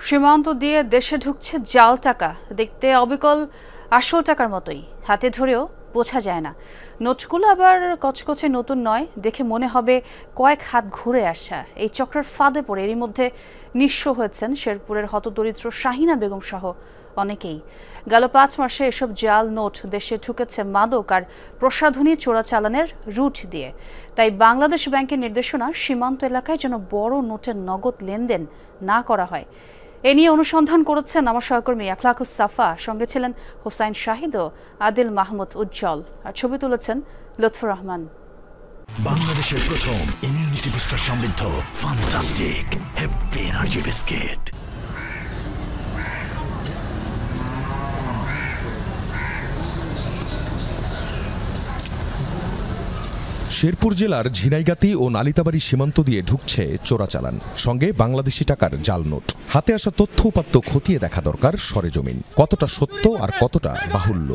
সীমান্ত দিয়ে দেশে ঢুকছে জাল টাকা, দেখতে অবিকল আসল টাকার মতোই, হাতে ধরেও বোঝা যায় না। নোটগুলো আবার কচকচে নতুন নয়, দেখে মনে হবে কয়েক হাত ঘুরে আসা। এই চক্রের ফাঁদে পড়ে এরই মধ্যে নিঃস্ব হয়েছেন শেরপুরের হতদরিদ্র শাহিনা বেগম সহ অনেকেই। গেল 5 মাসে এসব জাল নোট দেশে ঢুকেছে মাদক আর প্রসাধনী চোরাচালানের রুট দিয়ে। তাই বাংলাদেশ ব্যাংকের নির্দেশনা, সীমান্ত এলাকায় যেন বড় নোটের নগদ লেনদেন না করা হয়। এ নিয়ে অনুসন্ধান করেছেন আমার সহকর্মী আখলাকুস সাফা, সঙ্গে ছিলেন হোসাইন শাহিদ ও আদিল মাহমুদ উজ্জ্বল, আর ছবি তুলেছেন লুৎফুর রহমান। বাংলাদেশের প্রথম ইমিউনিটি বুস্টার সমৃদ্ধ fantastic happy energy biscuit. Sherpur জেলার ঝিনাইগাতি ও নালিতাবাড়ি সীমান্ত দিয়ে ঢুকছে চোরাচালান, সঙ্গে বাংলাদেশি টাকার জাল নোট। হাতে আসা তথ্য উপাত্ত খতিয়ে দেখা দরকার সরেজমিন, কতটা সত্য আর কতটা বাহুল্য।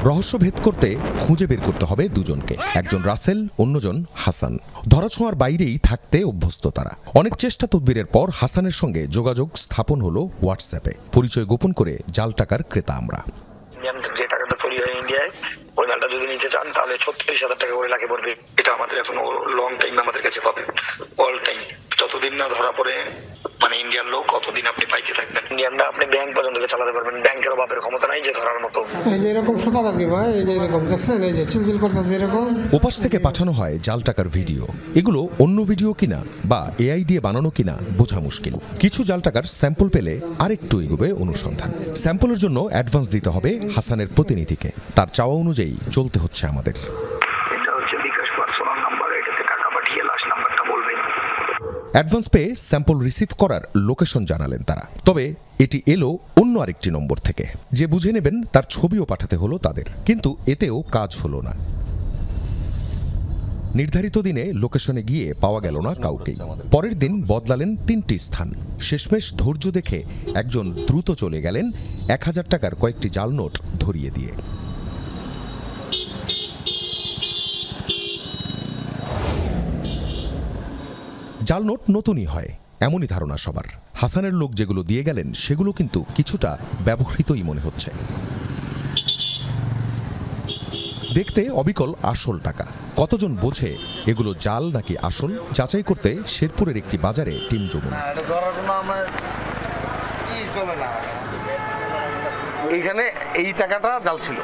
রহস্য ভেদ করতে খুঁজে বের করতে হবে দুজনকে, একজন রাসেল, অন্যজন হাসান। ধরাছোঁয়ার বাইরেই থাকতে অভ্যস্ত তারা। অনেক চেষ্টা তদবিরের পর হাসানের সঙ্গে যোগাযোগ স্থাপন হলো হোয়াটসঅ্যাপে। পরিচয় গোপন করে জাল টাকার ক্রেতা আমরা। যে টাকাটা তৈরি হয় ইন্ডিয়ায়, ওই মালটা যদি নিতে চান তাহলে 36,000 টাকা করে লাগে পড়বে। এটা আমাদের এখন লং টাইম আমাদের কাছে পাবেন, অল টাইম। যতদিন না ধরা পড়ে মানে ইন্ডিয়ান লোক, কতদিন আপনি পাইতে থাকবেন। ইন্ডিয়ানরা আপনি ব্যাংক পর্যন্ত চালাতে পারবেন, ব্যাংকেরও বাপের ক্ষমতা নাই যে ধরার মতো। এই যে এরকম সুতা থাকবে ভাই, এই যে এরকম দেখছেন, এই যে চিলচিল করতেছে এরকম। ওপাশ থেকে পাঠানো হয় জাল টাকার ভিডিও। এগুলো অন্য ভিডিও কিনা বা এআই দিয়ে বানানো কিনা বোঝা মুশকিল। কিছু জাল টাকার স্যাম্পল পেলে আরেকটু এগোবে অনুসন্ধান। স্যাম্পলের জন্য অ্যাডভান্স দিতে হবে হাসানের প্রতিনিধিকে। তার চাওয়া অনুযায়ী চলতে হচ্ছে আমাদের। এটা হচ্ছে বিকাশ পার্সোনাল নাম্বার, এটাতে টাকা পাঠিয়ে লাশ নাম্বারটা বলবেন। অ্যাডভান্স পেয়ে স্যাম্পল রিসিভ করার লোকেশন জানালেন তারা। তবে এটি এলো অন্য আরেকটি নম্বর থেকে। যে বুঝে নেবেন তার ছবিও পাঠাতে হলো তাদের, কিন্তু এতেও কাজ হলো না। নির্ধারিত দিনে লোকেশনে গিয়ে পাওয়া গেল না কাউকেই। পরের দিন বদলালেন 3টি স্থান। শেষমেশ ধৈর্য দেখে একজন দ্রুত চলে গেলেন 1000 টাকার কয়েকটি জাল নোট ধরিয়ে দিয়ে। জাল নোট নতুনই হয় এমনই ধারণা সবার। হাসানের লোক যেগুলো দিয়ে গেলেন সেগুলো কিন্তু কিছুটা ব্যবহৃতই মনে হচ্ছে। দেখতে অবিকল আসল টাকা। কতজন বোঝে এগুলো জাল নাকি আসল, যাচাই করতে শেরপুরের একটি বাজারে টিম জমুন। এইখানে এই টাকাটা জাল ছিল।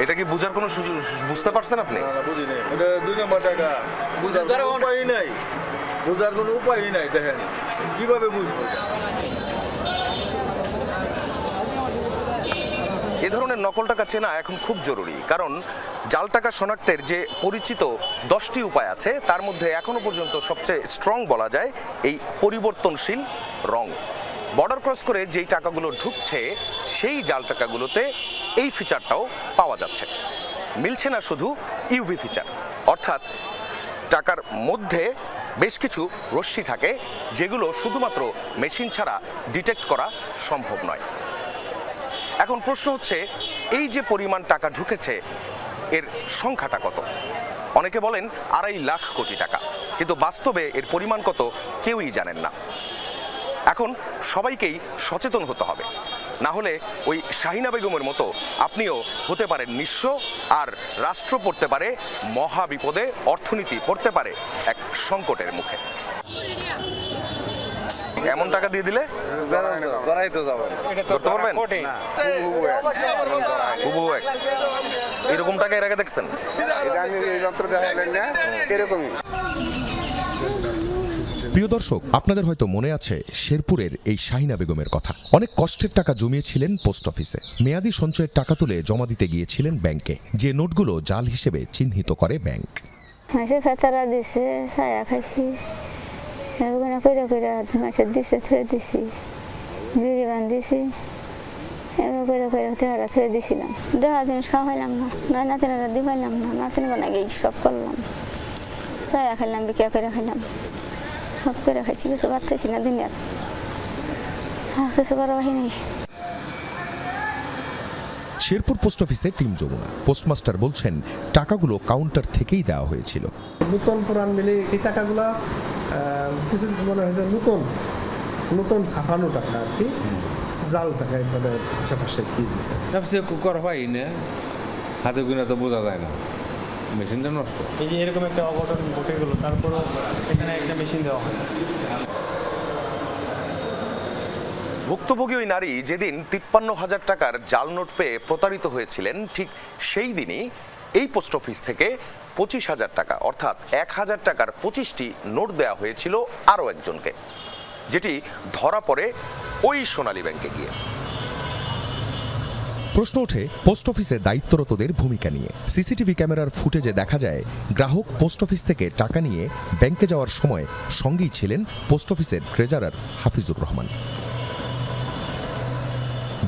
এটা কি বুঝার কোনো বুঝতে পারছেন আপনি? বুঝিনি, এটা 2 নম্বর টাকা। বুঝার কোনো উপায় নাই, বুঝার কোনো উপায় নাই। দেখেন কিভাবে বুঝবো? এ ধরনের নকল টাকা চেনা এখন খুব জরুরি, কারণ জাল টাকা শনাক্তের যে পরিচিত 10টি উপায় আছে তার মধ্যে এখনো পর্যন্ত সবচেয়ে স্ট্রং বলা যায় এই পরিবর্তনশীল রং। বর্ডার ক্রস করে যেই টাকাগুলো ঢুকছে সেই জাল টাকাগুলোতে এই ফিচারটাও পাওয়া যাচ্ছে। মিলছে না শুধু ইউভি ফিচার, অর্থাৎ টাকার মধ্যে বেশ কিছু রশ্মি থাকে যেগুলো শুধুমাত্র মেশিন ছাড়া ডিটেক্ট করা সম্ভব নয়। এখন প্রশ্ন হচ্ছে, এই যে পরিমাণ টাকা ঢুকেছে এর সংখ্যাটা কত? অনেকে বলেন 2.5 লাখ কোটি টাকা, কিন্তু বাস্তবে এর পরিমাণ কত কেউই জানেন না। এখন সবাইকেই সচেতন হতে হবে, না হলে ওই শাহিনা বেগমের মতো আপনিও হতে পারেন নিঃস্ব, আর রাষ্ট্র পড়তে পারে মহা বিপদে, অর্থনীতি পড়তে পারে এক সংকটের মুখে। এমন টাকা দিয়ে দিলে ধরতে পারবেন? এরকম টাকা এর আগে দেখছেন? প্রিয় দর্শক, আপনাদের হয়তো মনে আছে শেরপুরের এই শাহিনা বেগমের কথা। অনেক কষ্টের টাকা জমিয়েছিলেন পোস্ট অফিসে। মেয়াদি সঞ্চয়ের টাকা তুলে জমা দিতে গিয়েছিলেন ব্যাংকে, যে নোটগুলো জাল হিসেবে চিহ্নিত করে ব্যাংক। দিছে বিড়ি বান্ধিছি, দিছিলাম। দেখা জিনিস খাওয়া খাইলাম না, নয় নাতিনারা দি পাইলাম না, নাতিন বানা গিয়ে সব করলাম। ছায়া খাইলাম, বিক্রিয়া করে খাইলাম, সব করে খাইছি। কিছু ভাত খাইছি না দুনিয়ার, আর কিছু করা বাহি নেই। শেরপুর পোস্ট অফিসে টিম যমুনা। পোস্টমাস্টার বলছেন টাকাগুলো কাউন্টার থেকেই দেওয়া হয়েছিল। নতুন পুরান মিলে এই টাকাগুলো কিছু মনে হয় নতুন ছাপানো টাকা আর কি, জাল টাকা একবারে আশেপাশে দিয়ে দিচ্ছে। সবচেয়ে করা হয় না, হাতে গুণা তো বোঝা যায় না, মেশিনটা নষ্ট। এই যে এরকম একটা অঘটন ঘটে গেল, তারপরও এখানে একটা মেশিন দেওয়া হয়। ভুক্তভোগী ওই নারী যেদিন 53,000 টাকার জাল নোট পেয়ে প্রতারিত হয়েছিলেন, ঠিক সেই দিনই এই পোস্ট অফিস থেকে 25,000 টাকা অর্থাৎ 1,000 টাকার 25টি নোট দেওয়া হয়েছিল আরও একজনকে, যেটি ধরা পড়ে ওই সোনালী ব্যাংকে গিয়ে। প্রশ্ন ওঠে পোস্ট অফিসে দায়িত্বরতদের ভূমিকা নিয়ে। সিসিটিভি ক্যামেরার ফুটেজে দেখা যায় গ্রাহক পোস্ট অফিস থেকে টাকা নিয়ে ব্যাংকে যাওয়ার সময় সঙ্গেই ছিলেন পোস্ট অফিসের treasurer Hafizur Rahman.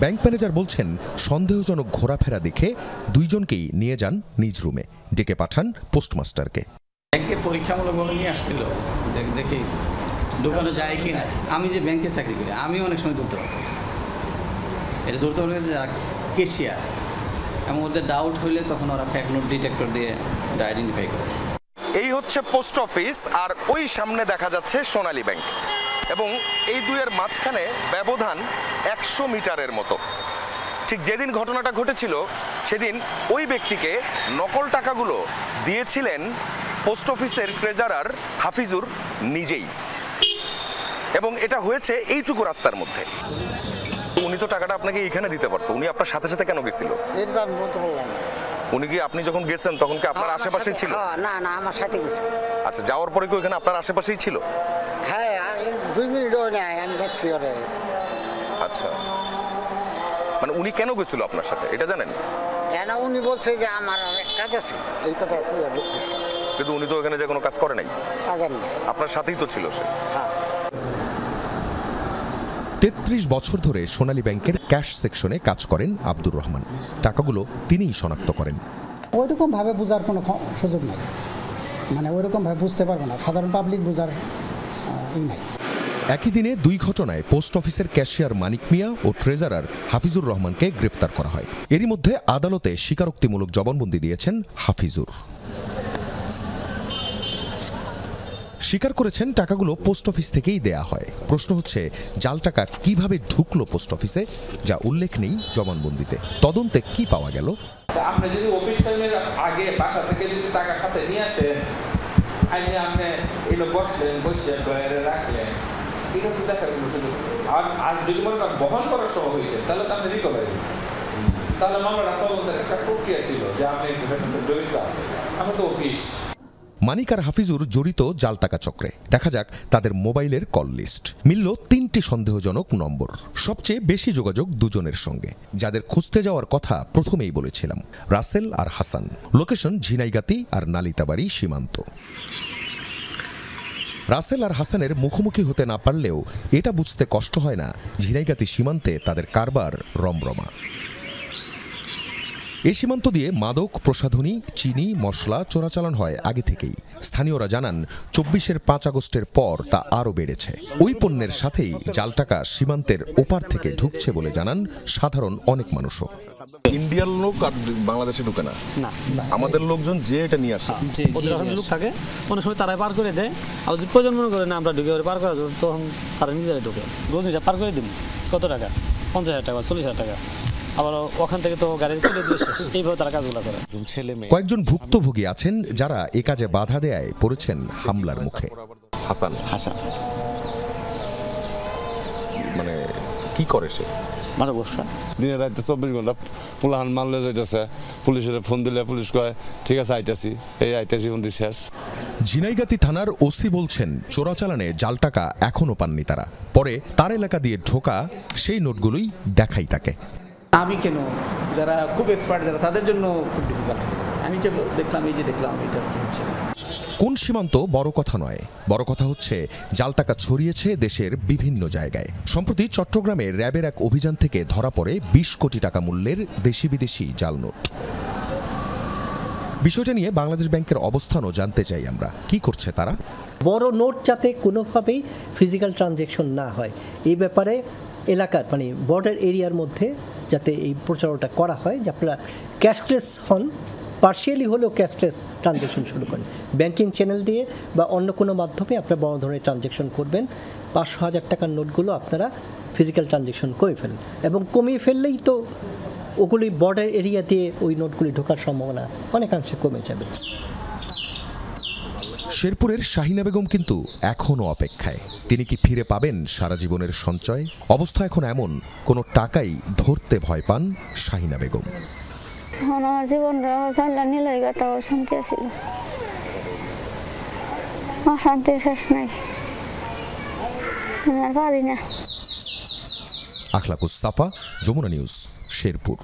Bank manager বলছেন সন্দেহজনক ঘোরাফেরা দেখে দুইজনকেই নিয়ে যান নিজ রুমে, ডেকে পাঠান পোস্টমাস্টারকে। ব্যাংকে পরীক্ষামূলকভাবে নিয়ে আসছিল, দেখি ঢোকানো যায় কি না। আমি যে ব্যাংকে চাকরি করি, আমি অনেক সময় ধরতে পারি, এটা ধরতে পারি যে কেশিয়ার, এমন ওদের ডাউট হইলে তখন ওরা ফ্যাক নোট ডিটেক্টর দিয়ে আইডেন্টিফাই করে। এই হচ্ছে পোস্ট অফিস, আর ওই সামনে দেখা যাচ্ছে সোনালী ব্যাংক, এবং এই দুইয়ের মাঝখানে ব্যবধান 100 মিটারের মতো। ঠিক যেদিন ঘটনাটা ঘটেছিল সেদিন ওই ব্যক্তিকে নকল টাকাগুলো দিয়েছিলেন পোস্ট অফিসের ট্রেজারার হাফিজুর নিজেই, এবং এটা হয়েছে এইটুকু রাস্তার মধ্যে। উনি তো টাকাটা আপনাকে এইখানে দিতে পারতো, উনি আপনার সাথে সাথে কেন গেছিল? এটা আমি বলতে পারলাম না। উনি কি আপনি যখন গেছেন তখন কি আপনার আশেপাশেই ছিল? না না, আমার সাথে গেছে। আচ্ছা, যাওয়ার পরে কি ওখানে আপনার আশেপাশেই ছিল? হ্যাঁ, 2 মিনিটও নেই, আমি দেখছি ওরে। আচ্ছা, মানে উনি কেন গেছিল আপনার সাথে এটা জানেন? না, উনি বলছে যে আমার অনেক কাজ আছে, এই কথা। কিন্তু উনি তো ওখানে যে কোনো কাজ করে নাই, আপনার সাথেই তো ছিল সে। 33 বছর ধরে সোনালী ব্যাংকের ক্যাশ সেকশনে কাজ করেন আব্দুর রহমান। টাকাগুলো তিনিই শনাক্ত করেন। ওইরকম ভাবে বোঝার কোনো সুযোগ নাই, মানে ওইরকম ভাবে বুঝতে পারবে না, সাধারণ পাবলিক বোঝার নাই। একই দিনে দুই ঘটনায় পোস্ট অফিসের ক্যাশিয়ার মানিক মিয়া ও ট্রেজারার হাফিজুর রহমানকে গ্রেফতার করা হয়। এরই মধ্যে আদালতে স্বীকারোক্তিমূলক জবানবন্দি দিয়েছেন হাফিজুর। স্বীকার করেছেন টাকাগুলো পোস্ট অফিস থেকেই দেয়া হয়। প্রশ্ন হচ্ছে জাল টাকা কিভাবে ঢুকলো পোস্ট অফিসে, যা উল্লেখ নেই জবানবন্দিতে। তদন্তে কি পাওয়া গেল? আপনি যদি অফিস টাইমের আগে বাসা থেকে যদি টাকা সাথে নিয়ে আসেন, আপনি এলো বসলেন, বসে রাখলেন, এটা তো দেখার কোনো সুযোগ। আর যদি মনে করেন বহন করার সময় হয়েছে, তাহলে তো আপনি রিকভারি, তাহলে মামলাটা তদন্তের একটা প্রক্রিয়া ছিল যে আপনি জড়িত আছেন। আমি তো অফিস। মানিক আর হাফিজুর জড়িত জাল টাকা চক্রে। দেখা যাক তাদের মোবাইলের কল লিস্ট। মিলল 3টি সন্দেহজনক নম্বর। সবচেয়ে বেশি যোগাযোগ দুজনের সঙ্গে, যাদের খুঁজতে যাওয়ার কথা প্রথমেই বলেছিলাম, রাসেল আর হাসান। লোকেশন ঝিনাইগাতি আর নালিতাবাড়ি সীমান্ত। রাসেল আর হাসানের মুখোমুখি হতে না পারলেও এটা বুঝতে কষ্ট হয় না ঝিনাইগাতি সীমান্তে তাদের কারবার রমরমা। এই সীমান্ত দিয়ে মাদক, প্রসাধনী, চিনি, মশলা চোরাচালান হয় আগে থেকেই। স্থানীয়রা জানান 24-এর 5 আগস্টের পর তা আরও বেড়েছে। ওই পণ্যের সাথেই জাল টাকা সীমান্তের ওপার থেকে ঢুকছে বলে জানান সাধারণ অনেক মানুষও। ইন্ডিয়ার লোক আর বাংলাদেশে ঢুকে না, আমাদের লোকজন যে এটা নিয়ে আসে, লোক থাকে অনেক সময় তারাই পার করে দেয়। আর যদি প্রয়োজন মনে করে না আমরা ঢুকে পার করা যাবো, তখন তারা নিজেরাই ঢুকে। রোজ এটা পার করে দিন কত টাকা, 50,000 টাকা, 40,000 টাকা। আবার ওখান থেকে তো গাড়ি তুলে দিয়ে এইভাবে তারা কাজগুলো করে। কয়েকজন ভুক্তভোগী আছেন যারা এ কাজে বাধা দেয় পড়েছেন হামলার মুখে। হাসান মানে কি করে সে? দিনে রাতে 24 ঘন্টা পোলাহান মারলে যাইতেছে, পুলিশের ফোন দিলে পুলিশ কয় ঠিক আছে আইতাছি, এই আইতাছি বন্দি শেষ। ঝিনাইগাতি থানার ওসি বলছেন চোরাচালানে জাল টাকা এখনো পাননি তারা। পরে তার এলাকা দিয়ে ঢোকা সেই নোটগুলোই দেখাই তাকে। আমি কেন, যারা খুব এক্সপার্ট যারা, তাদের জন্য খুব ডিফিকাল্ট। আমি যে দেখলাম, এই যে দেখলাম, এটা কি হচ্ছে। কোন সীমান্ত বড় কথা নয়, বড় কথা হচ্ছে জাল টাকা ছড়িয়েছে দেশের বিভিন্ন জায়গায়। সম্প্রতি চট্টগ্রামে র্যাবের এক অভিযান থেকে ধরা পড়ে 20 কোটি টাকা মূল্যের দেশি বিদেশি জাল নোট। বিষয়টা নিয়ে বাংলাদেশ ব্যাংকের অবস্থানও জানতে চাই আমরা। কি করছে তারা? বড় নোট যাতে কোনোভাবেই ফিজিক্যাল ট্রানজ্যাকশন না হয়, এই ব্যাপারে এলাকার মানে বর্ডার এরিয়ার মধ্যে যাতে এই প্রচারণাটা করা হয় যে আপনারা ক্যাশলেস হন, পার্শিয়ালি হলেও ক্যাশলেস ট্রানজ্যাকশন শুরু করেন, ব্যাংকিং চ্যানেল দিয়ে বা অন্য কোনো মাধ্যমে আপনারা বড় ধরনের ট্রানজ্যাকশন করবেন। 500,000 টাকার নোটগুলো আপনারা ফিজিক্যাল ট্রানজ্যাকশন করে ফেলেন এবং কমিয়ে ফেললেই তো ওগুলি বর্ডার এরিয়া দিয়ে ওই নোটগুলি ঢোকার সম্ভাবনা অনেকাংশে কমে যাবে। শেরপুরের শাহিনা বেগম কিন্তু এখনও অপেক্ষায়। তিনি কি ফিরে পাবেন সারা জীবনের সঞ্চয়? অবস্থা এখন এমন, কোনো টাকাই ধরতে ভয় পান শাহিনা বেগম। আমার জীবনটা চাল্লা নিল তাও শান্তি আছিল, অশান্তির শেষ নাই, আর পারি না। আখলাকুস সাফা, যমুনা নিউজ, শেরপুর।